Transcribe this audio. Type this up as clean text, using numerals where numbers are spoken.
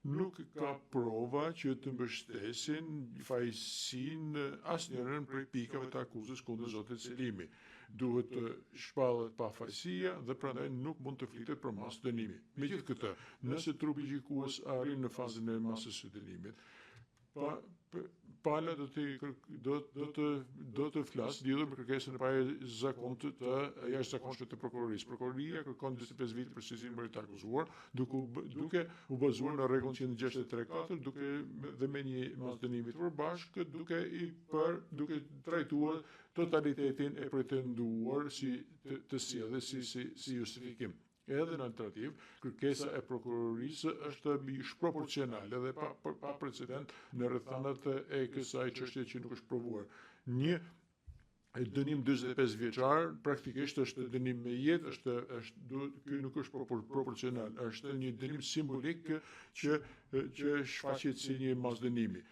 nuk ka prova që të mbështesin fajësinë asnjërin prej pikave të akuzës kundër zotit Selimi. Duhet të shpallet pafajësia dhe prandaj nuk mund të flitet për masë dënimi. Megjithatë, nëse trupi gjykues arrin në fazën e masës së dënimit, pala do të flasë lidhur me kërkesën e pajëzakontë të jashtëzakonshme të prokurorisë. Prokuroria kërkon 25 vite për cilësinë e të akuztuar, duke u bazuar në rregullin 163.4, dhe me një masdënimi të përbashkët, duke trajtuar totalitetin e pretenduar të sjellë si justifikim. Edhe në alternativë, kërkesa e prokurorisë është shproporcionale dhe pa precedent në rrethanat e kësaj çështje që nuk është provuar. Një dënim 45 vjeçar praktikisht është dënim me jetë, ky nuk është proporcional, është një dënim simbolik që shfaqet si një masdënimi.